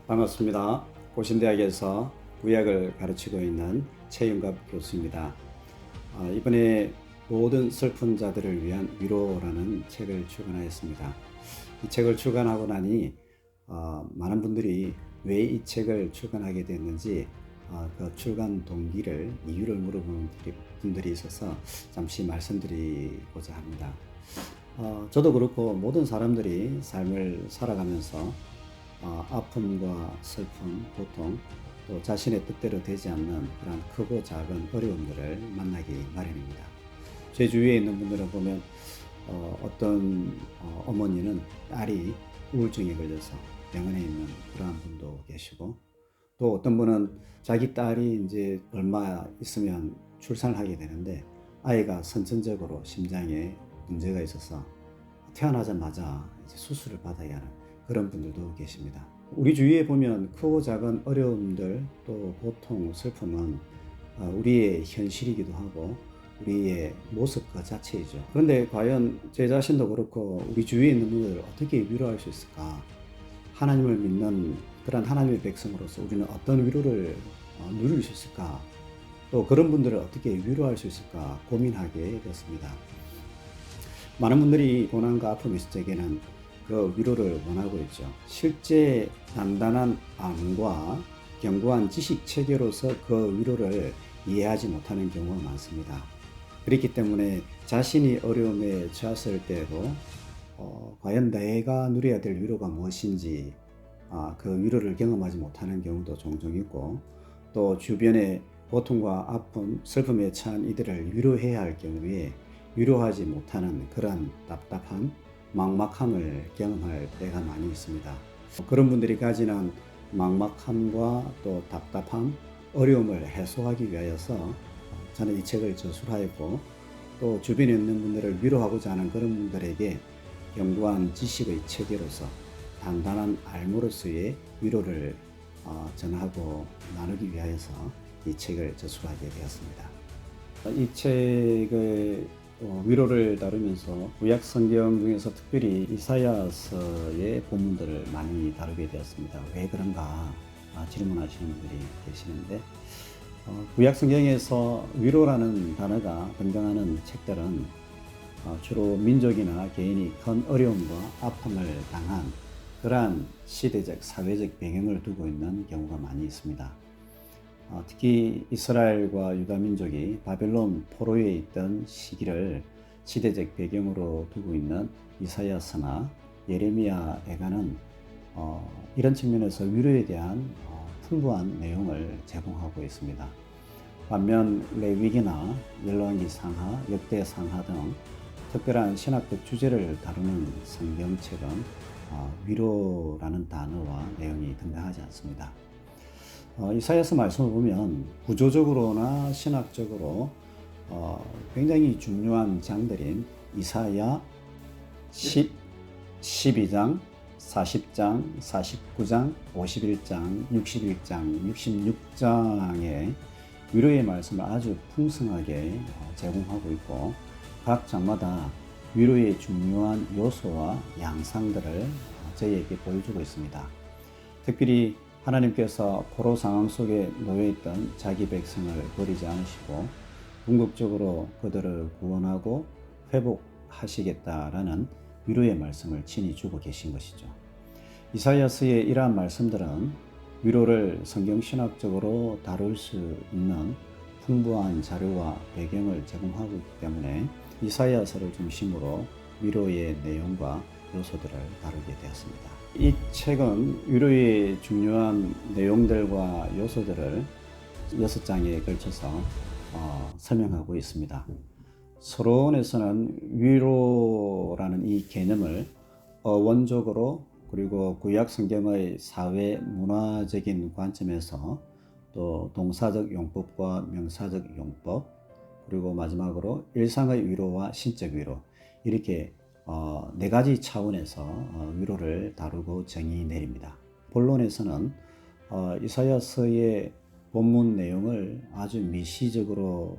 반갑습니다. 고신대학에서 구약을 가르치고 있는 최윤갑 교수입니다. 이번에 모든 슬픈 자들을 위한 위로라는 책을 출간하였습니다. 이 책을 출간하고 나니 많은 분들이 왜 이 책을 출간하게 됐는지 그 출간 동기를 이유를 물어보는 분들이 있어서 잠시 말씀드리고자 합니다. 저도 그렇고 모든 사람들이 삶을 살아가면서 아픔과 슬픔, 고통, 또 자신의 뜻대로 되지 않는 그런 크고 작은 어려움들을 만나기 마련입니다. 제 주위에 있는 분들을 보면 어떤 어머니는 딸이 우울증에 걸려서 병원에 있는 그러한 분도 계시고, 또 어떤 분은 자기 딸이 이제 얼마 있으면 출산을 하게 되는데 아이가 선천적으로 심장에 문제가 있어서 태어나자마자 이제 수술을 받아야 하는 그런 분들도 계십니다. 우리 주위에 보면 크고 작은 어려움들, 또 고통, 슬픔은 우리의 현실이기도 하고 우리의 모습 그 자체이죠. 그런데 과연 제 자신도 그렇고 우리 주위에 있는 분들을 어떻게 위로할 수 있을까? 하나님을 믿는 그런 하나님의 백성으로서 우리는 어떤 위로를 누릴 수 있을까? 또 그런 분들을 어떻게 위로할 수 있을까 고민하게 됐습니다. 많은 분들이 고난과 아픔이 있을 때에는 그 위로를 원하고 있죠. 실제 단단한 암과 견고한 지식 체계로서 그 위로를 이해하지 못하는 경우가 많습니다. 그렇기 때문에 자신이 어려움에 처했을 때에도 과연 내가 누려야 될 위로가 무엇인지 그 위로를 경험하지 못하는 경우도 종종 있고, 또 주변에 고통과 아픔, 슬픔에 처한 이들을 위로해야 할 경우에 위로하지 못하는 그런 답답함, 막막함을 경험할 때가 많이 있습니다. 그런 분들이 가지는 막막함과 또 답답함, 어려움을 해소하기 위하여서 저는 이 책을 저술하였고, 또 주변에 있는 분들을 위로하고자 하는 그런 분들에게 견고한 지식의 체계로서 단단한 알무로서의 위로를 전하고 나누기 위하여서 이 책을 저술하게 되었습니다. 이 책의 위로를 다루면서 구약 성경 중에서 특별히 이사야서의 본문들을 많이 다루게 되었습니다. 왜 그런가 질문하시는 분들이 계시는데, 구약 성경에서 위로라는 단어가 등장하는 책들은 주로 민족이나 개인이 큰 어려움과 아픔을 당한 그러한 시대적, 사회적 배경을 두고 있는 경우가 많이 있습니다. 특히 이스라엘과 유다 민족이 바벨론 포로에 있던 시기를 시대적 배경으로 두고 있는 이사야서나 예레미야 애가는 이런 측면에서 위로에 대한 풍부한 내용을 제공하고 있습니다. 반면 레위기나 열왕기 상하, 역대 상하 등 특별한 신학적 주제를 다루는 성경책은 위로라는 단어와 내용이 등장하지 않습니다. 이사야서 말씀을 보면 구조적으로나 신학적으로 굉장히 중요한 장들인 이사야 10, 12장, 40장, 49장, 51장, 61장, 66장의 위로의 말씀을 아주 풍성하게 제공하고 있고, 각 장마다 위로의 중요한 요소와 양상들을 저희에게 보여주고 있습니다. 특별히 하나님께서 포로 상황 속에 놓여있던 자기 백성을 버리지 않으시고 궁극적으로 그들을 구원하고 회복하시겠다라는 위로의 말씀을 친히 주고 계신 것이죠. 이사야서의 이러한 말씀들은 위로를 성경신학적으로 다룰 수 있는 풍부한 자료와 배경을 제공하고 있기 때문에 이사야서를 중심으로 위로의 내용과 요소들을 다루게 되었습니다. 이 책은 위로의 중요한 내용들과 요소들을 6장에 걸쳐서 설명하고 있습니다. 서론에서는 위로라는 이 개념을 원적으로, 그리고 구약 성경의 사회 문화적인 관점에서, 또 동사적 용법과 명사적 용법, 그리고 마지막으로 일상의 위로와 신적 위로, 이렇게 네 가지 차원에서 위로를 다루고 정의 내립니다. 본론에서는 이사야서의 본문 내용을 아주 미시적으로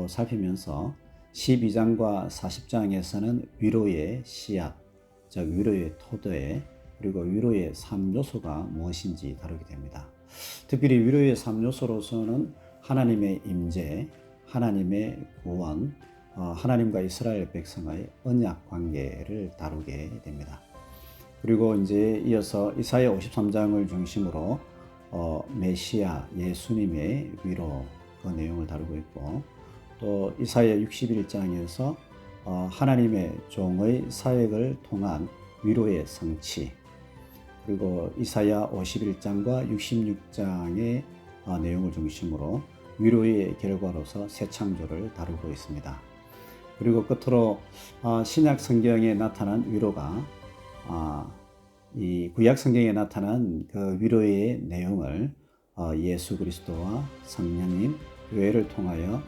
살피면서 12장과 40장에서는 위로의 씨앗, 즉 위로의 토대, 그리고 위로의 3요소가 무엇인지 다루게 됩니다. 특별히 위로의 3요소로서는 하나님의 임재, 하나님의 구원, 하나님과 이스라엘 백성의 언약 관계를 다루게 됩니다. 그리고 이제 이어서 이사야 53장을 중심으로 메시아 예수님의 위로 그 내용을 다루고 있고, 또 이사야 61장에서 하나님의 종의 사역을 통한 위로의 성취, 그리고 이사야 51장과 66장의 내용을 중심으로 위로의 결과로서 새 창조를 다루고 있습니다. 그리고 끝으로 신약 성경에 나타난 위로가 이 구약 성경에 나타난 그 위로의 내용을 예수 그리스도와 성령님 교회를 통하여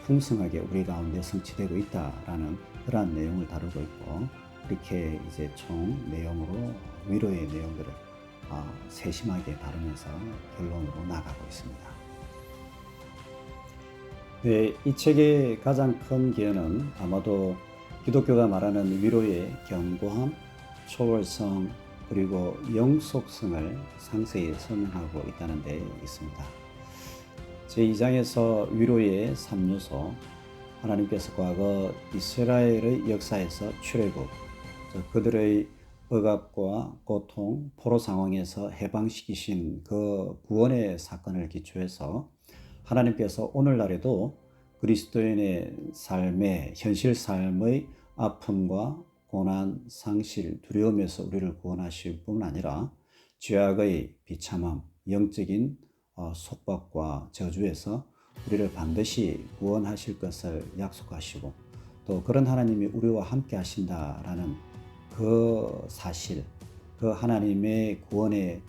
풍성하게 우리 가운데 성취되고 있다라는 그러한 내용을 다루고 있고, 이렇게 이제 총 내용으로 위로의 내용들을 세심하게 다루면서 결론으로 나가고 있습니다. 네, 이 책의 가장 큰 기여는 아마도 기독교가 말하는 위로의 견고함, 초월성, 그리고 영속성을 상세히 설명하고 있다는 데 있습니다. 제2장에서 위로의 3요소, 하나님께서 과거 이스라엘의 역사에서 출애굽, 그들의 억압과 고통, 포로 상황에서 해방시키신 그 구원의 사건을 기초해서 하나님께서 오늘날에도 그리스도인의 삶의 현실 삶의 아픔과 고난, 상실, 두려움에서 우리를 구원하실 뿐 아니라 죄악의 비참함, 영적인 속박과 저주에서 우리를 반드시 구원하실 것을 약속하시고, 또 그런 하나님이 우리와 함께 하신다라는 그 사실, 그 하나님의 구원의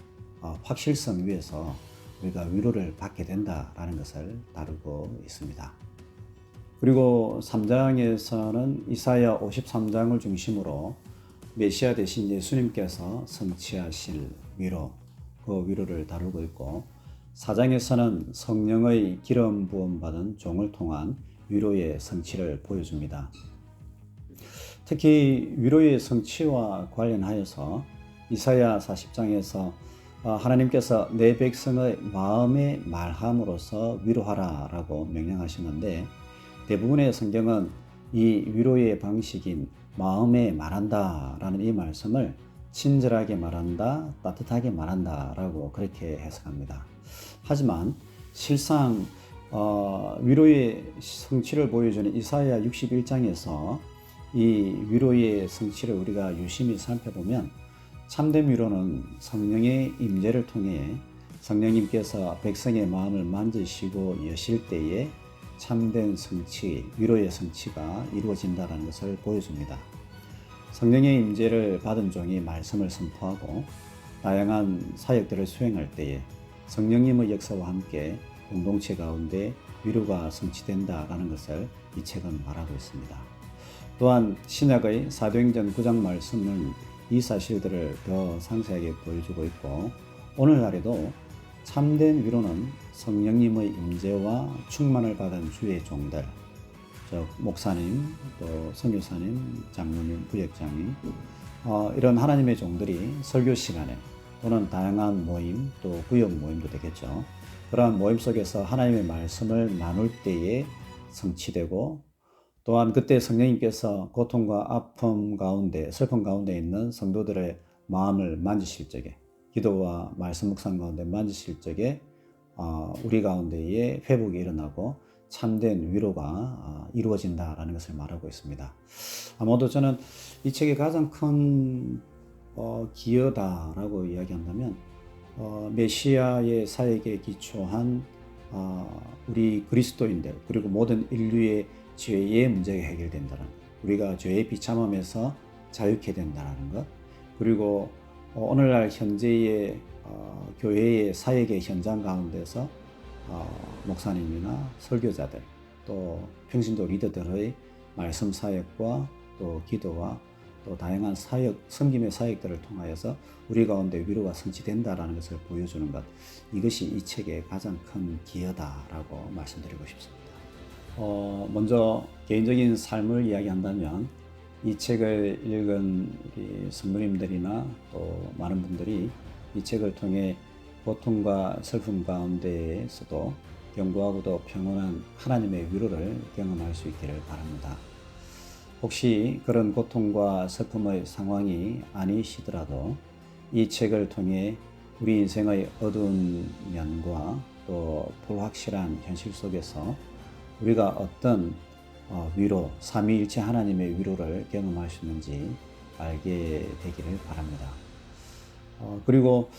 확실성 위에서 우리가 위로를 받게 된다라는 것을 다루고 있습니다. 그리고 3장에서는 이사야 53장을 중심으로 메시아 대신 예수님께서 성취하실 위로, 그 위로를 다루고 있고, 4장에서는 성령의 기름 부음 받은 종을 통한 위로의 성취를 보여줍니다. 특히 위로의 성취와 관련하여서 이사야 40장에서 하나님께서 내 백성의 마음에 말함으로써 위로하라 라고 명령하시는데, 대부분의 성경은 이 위로의 방식인 마음에 말한다 라는 이 말씀을 친절하게 말한다, 따뜻하게 말한다 라고 그렇게 해석합니다. 하지만 실상 위로의 성취를 보여주는 이사야 61장에서 이 위로의 성취를 우리가 유심히 살펴보면, 참된 위로는 성령의 임재를 통해 성령님께서 백성의 마음을 만지시고 여실 때에 참된 성취, 위로의 성취가 이루어진다는 것을 보여줍니다. 성령의 임재를 받은 종이 말씀을 선포하고 다양한 사역들을 수행할 때에 성령님의 역사와 함께 공동체 가운데 위로가 성취된다라는 것을 이 책은 말하고 있습니다. 또한 신약의 사도행전 9장 말씀은 이 사실들을 더 상세하게 보여주고 있고, 오늘날에도 참된 위로는 성령님의 임재와 충만을 받은 주의 종들, 즉 목사님, 또 선교사님, 장로님, 부역장님, 이런 하나님의 종들이 설교 시간에 또는 다양한 모임, 또 구역 모임도 되겠죠. 그러한 모임 속에서 하나님의 말씀을 나눌 때에 성취되고, 또한 그때 성령님께서 고통과 아픔 가운데, 슬픔 가운데 있는 성도들의 마음을 만지실 적에, 기도와 말씀 묵상 가운데 만지실 적에 우리 가운데에 회복이 일어나고 참된 위로가 이루어진다라는 것을 말하고 있습니다. 아마도 저는 이 책의 가장 큰 기여다라고 이야기한다면 메시아의 사역에 기초한 우리 그리스도인들, 그리고 모든 인류의 죄의 문제가 해결된다는, 우리가 죄의 비참함에서 자유케 된다는 것, 그리고 오늘날 현재의 교회의 사역의 현장 가운데서 목사님이나 설교자들, 또 평신도 리더들의 말씀 사역과 또 기도와 또 다양한 사역, 섬김의 사역들을 통하여서 우리 가운데 위로가 성취된다라는 것을 보여주는 것, 이것이 이 책의 가장 큰 기여다라고 말씀드리고 싶습니다. 먼저 개인적인 삶을 이야기한다면 이 책을 읽은 우리 성도님들이나 또 많은 분들이 이 책을 통해 고통과 슬픔 가운데에서도 견고하고도 평온한 하나님의 위로를 경험할 수 있기를 바랍니다. 혹시 그런 고통과 슬픔의 상황이 아니시더라도 이 책을 통해 우리 인생의 어두운 면과 또 불확실한 현실 속에서 우리가 어떤 위로, 삼위일체 하나님의 위로를 경험할 수 있는지 알게 되기를 바랍니다. 그리고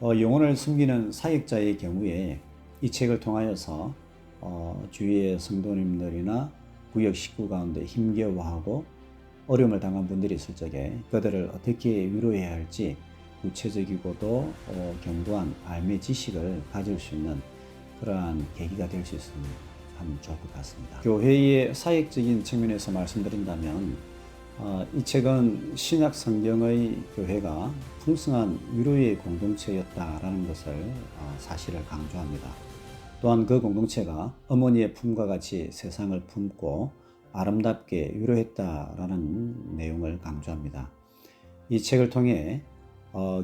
영혼을 숨기는 사역자의 경우에 이 책을 통하여서 주위의 성도님들이나 구역 식구 가운데 힘겨워하고 어려움을 당한 분들이 있을 적에 그들을 어떻게 위로해야 할지 구체적이고도 견고한 알매 지식을 가질 수 있는 그러한 계기가 될 수 있으면 참 좋을 것 같습니다. 교회의 사역적인 측면에서 말씀드린다면 이 책은 신약 성경의 교회가 풍성한 위로의 공동체였다라는 것을 사실을 강조합니다. 또한 그 공동체가 어머니의 품과 같이 세상을 품고 아름답게 위로했다라는 내용을 강조합니다. 이 책을 통해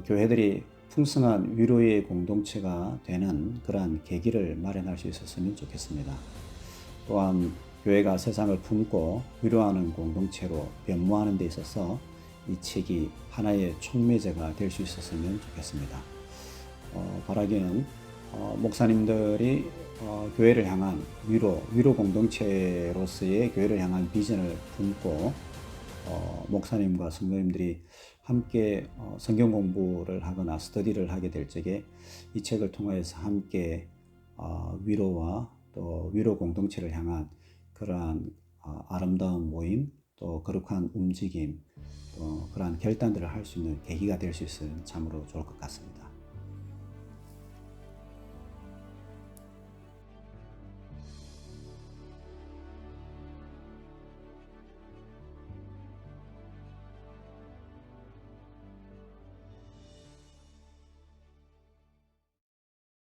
교회들이 풍성한 위로의 공동체가 되는 그러한 계기를 마련할 수 있었으면 좋겠습니다. 또한 교회가 세상을 품고 위로하는 공동체로 변모하는 데 있어서 이 책이 하나의 촉매제가 될 수 있었으면 좋겠습니다. 바라기는 목사님들이 교회를 향한 위로 공동체로서의 교회를 향한 비전을 품고 목사님과 성도님들이 함께 성경 공부를 하거나 스터디를 하게 될 적에 이 책을 통해서 함께 위로와 또 위로 공동체를 향한 그러한 아름다운 모임, 또 거룩한 움직임, 또 그러한 결단들을 할 수 있는 계기가 될 수 있으면 참으로 좋을 것 같습니다.